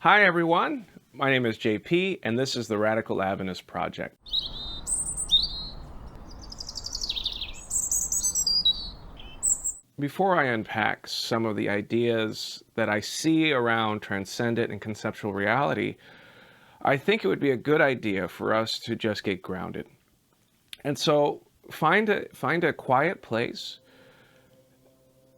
Hi everyone, my name is JP and this is the Radical Adventist Project. Before I unpack some of the ideas that I see around transcendent and conceptual reality, I think it would be a good idea for us to just get grounded. And so find a quiet place,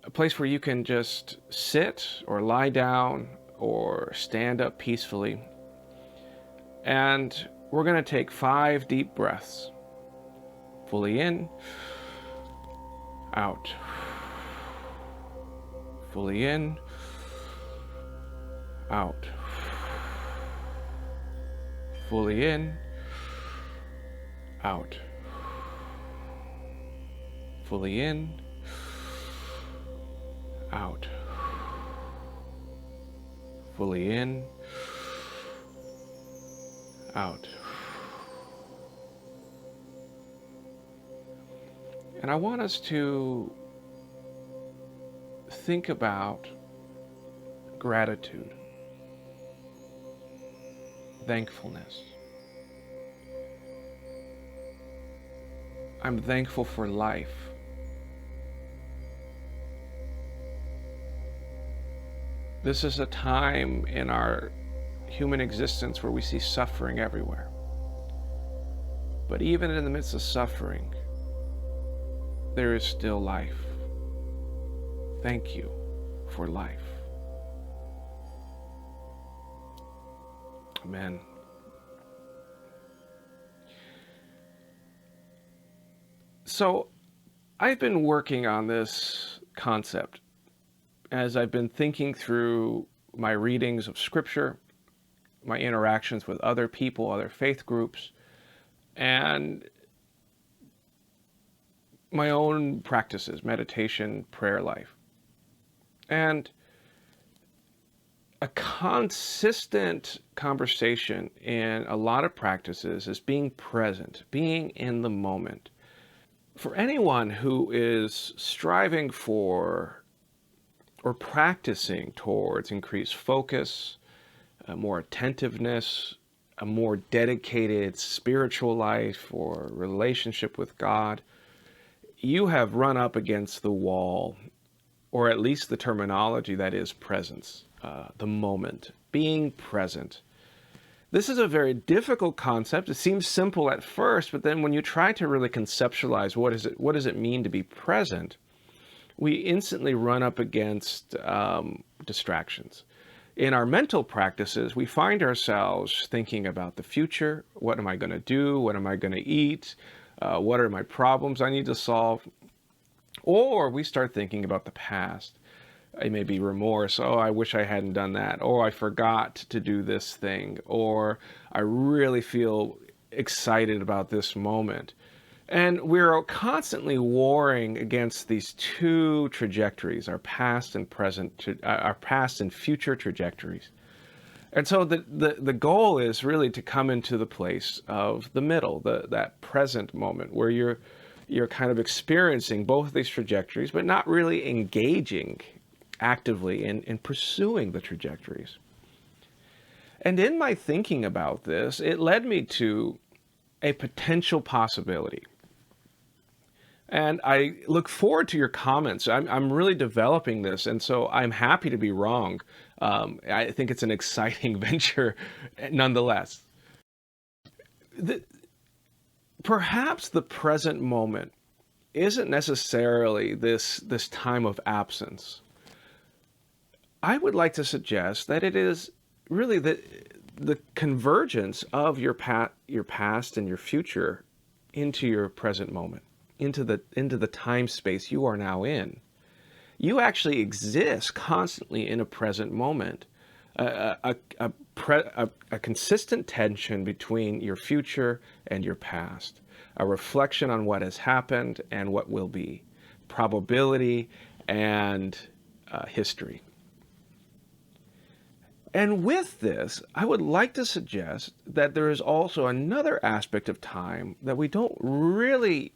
a place where you can just sit or lie down or stand up peacefully. And we're going to take 5 deep breaths. Fully in, out. Fully in, out. Fully in, out. Fully in, out. Fully in, out. And I want us to think about gratitude, thankfulness. I'm thankful for life. This is a time in our human existence where we see suffering everywhere. But even in the midst of suffering, there is still life. Thank you for life. Amen. So, I've been working on this concept as I've been thinking through my readings of Scripture, my interactions with other people, other faith groups, and my own practices, meditation, prayer life. And a consistent conversation in a lot of practices is being present, being in the moment. For anyone who is striving for or practicing towards increased focus, more attentiveness, a more dedicated spiritual life or relationship with God, you have run up against the wall, or at least the terminology that is presence, the moment, being present. This is a very difficult concept. It seems simple at first, but then when you try to really conceptualize what does it mean to be present, we instantly run up against distractions. In our mental practices, we find ourselves thinking about the future. What am I going to do? What am I going to eat? What are my problems I need to solve? Or we start thinking about the past. It may be remorse. Oh, I wish I hadn't done that. Or I forgot to do this thing. Or I really feel excited about this moment. And we're constantly warring against these two trajectories, our past and present, our past and future trajectories. And so the goal is really to come into the place of the middle, that present moment where you're kind of experiencing both of these trajectories, but not really engaging actively in pursuing the trajectories. And in my thinking about this, it led me to a potential possibility. And I look forward to your comments. I'm really developing this, and so I'm happy to be wrong. I think it's an exciting venture nonetheless. Perhaps the present moment isn't necessarily this time of absence. I would like to suggest that it is really the convergence of your past and your future into your present moment, into the time space you are now in. You actually exist constantly in a present moment, a consistent tension between your future and your past, a reflection on what has happened and what will be, probability and history. And with this, I would like to suggest that there is also another aspect of time that we don't really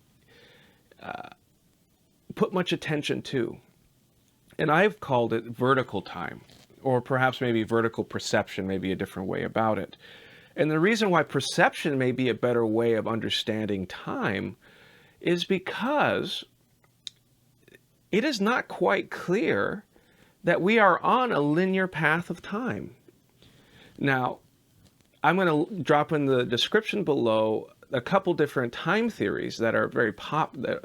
put much attention to. And I've called it vertical time. or perhaps maybe vertical perception may be a different way about it. And the reason why perception may be a better way of understanding time is because it is not quite clear that we are on a linear path of time. Now, I'm going to drop in the description below a couple different time theories that are that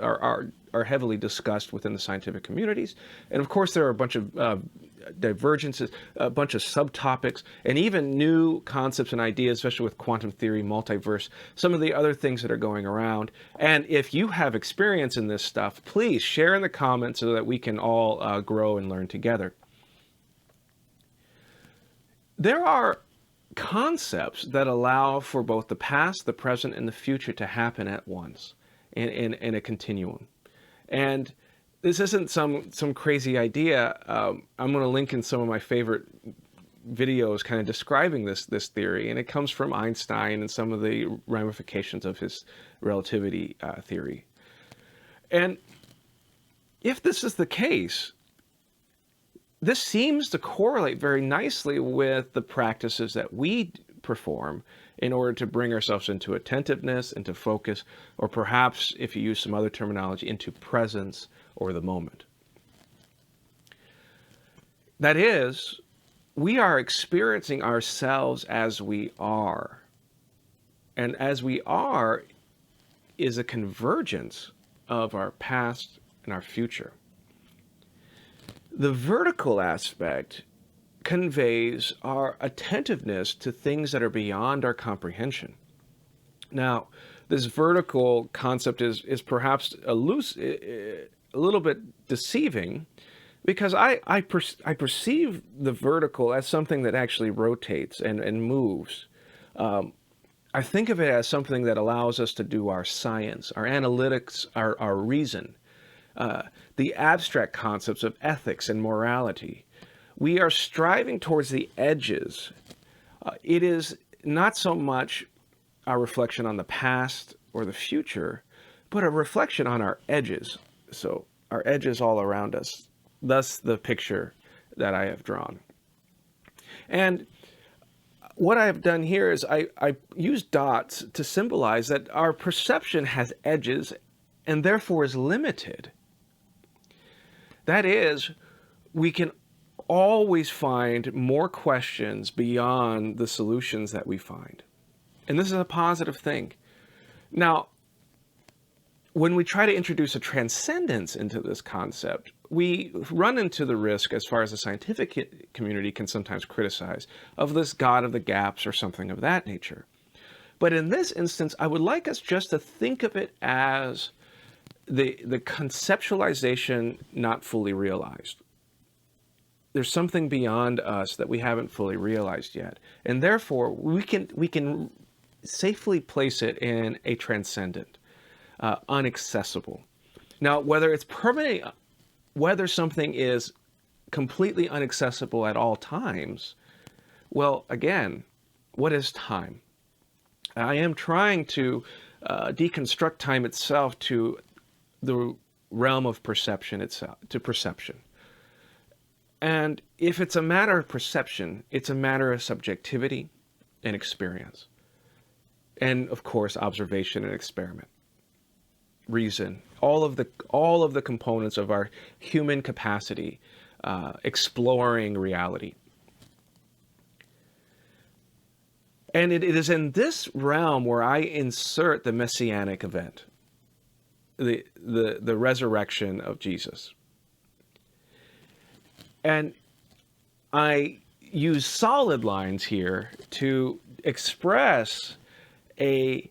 are heavily discussed within the scientific communities. And of course, there are a bunch of divergences, a bunch of subtopics, and even new concepts and ideas, especially with quantum theory, multiverse, some of the other things that are going around. And if you have experience in this stuff, please share in the comments so that we can all grow and learn together. There are concepts that allow for both the past, the present, and the future to happen at once in a continuum. And this isn't some crazy idea. I'm going to link in some of my favorite videos kind of describing this theory, and it comes from Einstein and some of the ramifications of his relativity theory. And if this is the case, this seems to correlate very nicely with the practices that we perform in order to bring ourselves into attentiveness, into focus, or perhaps, if you use some other terminology, into presence or the moment. That is, we are experiencing ourselves as we are. And as we are is a convergence of our past and our future. The vertical aspect conveys our attentiveness to things that are beyond our comprehension. Now, this vertical concept is perhaps a little bit deceiving, because I perceive the vertical as something that actually rotates and moves. I think of it as something that allows us to do our science, our analytics, our reason, the abstract concepts of ethics and morality. We are striving towards the edges. It is not so much a reflection on the past or the future, but a reflection on our edges. So our edges all around us, thus the picture that I have drawn. And what I have done here is I use dots to symbolize that our perception has edges and therefore is limited. That is, we can always find more questions beyond the solutions that we find. And this is a positive thing. Now, when we try to introduce a transcendence into this concept, we run into the risk, as far as the scientific community can sometimes criticize, of this God of the gaps or something of that nature. But in this instance, I would like us just to think of it as the conceptualization not fully realized. There's something beyond us that we haven't fully realized yet. And therefore, we can safely place it in a transcendent, unaccessible. Now, whether it's permanent, whether something is completely inaccessible at all times, well, again, what is time? I am trying to deconstruct time itself to the realm of perception itself, to perception. And if it's a matter of perception, it's a matter of subjectivity and experience. And of course, observation and experiment. Reason, all of the components of our human capacity, exploring reality. And it is in this realm where I insert the Messianic event, the resurrection of Jesus. And I use solid lines here to express a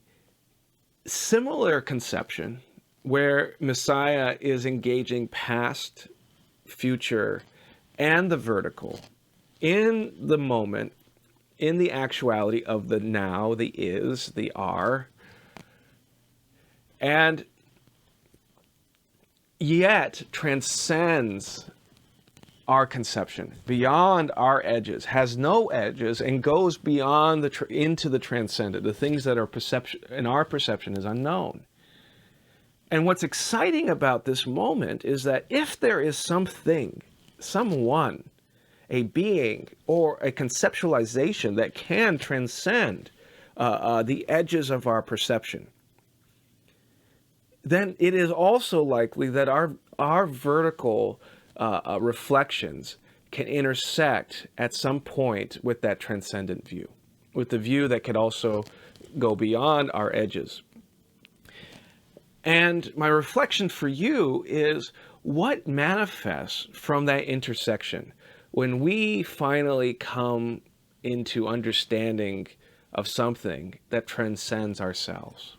similar conception where Messiah is engaging past, future, and the vertical in the moment, in the actuality of the now, the is, the are, and yet transcends our conception, beyond our edges, has no edges, and goes beyond into the transcendent, the things that are perception in our perception is unknown. And what's exciting about this moment is that if there is something, someone, a being or a conceptualization that can transcend the edges of our perception, then it is also likely that our vertical reflections can intersect at some point with that transcendent view, with the view that could also go beyond our edges. And my reflection for you is what manifests from that intersection when we finally come into understanding of something that transcends ourselves.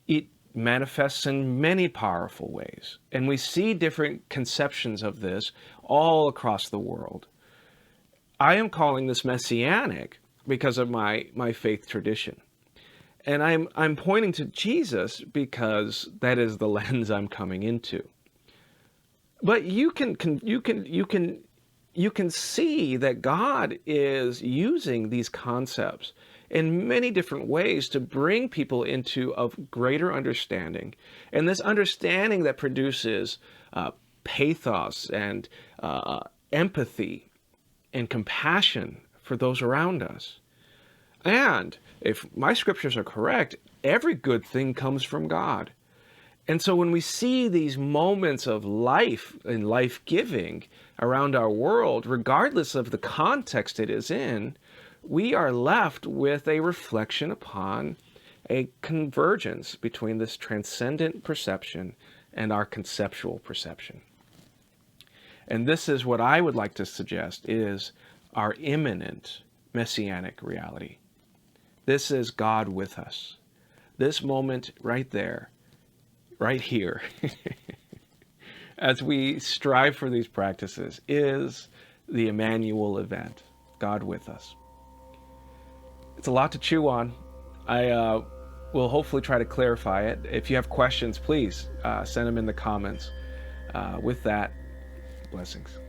It manifests in many powerful ways, and we see different conceptions of this all across the world. I am calling this Messianic because of my faith tradition. And I'm pointing to Jesus because that is the lens I'm coming into. But you can see that God is using these concepts in many different ways to bring people into a greater understanding. And this understanding that produces pathos and empathy and compassion for those around us. And if my scriptures are correct, every good thing comes from God. And so when we see these moments of life and life-giving around our world, regardless of the context it is in, we are left with a reflection upon a convergence between this transcendent perception and our conceptual perception. And this is what I would like to suggest is our immanent Messianic reality. This is God with us. This moment right there, right here, as we strive for these practices, is the Emmanuel event, God with us. It's a lot to chew on. I will hopefully try to clarify it. If you have questions, please send them in the comments. With that, blessings.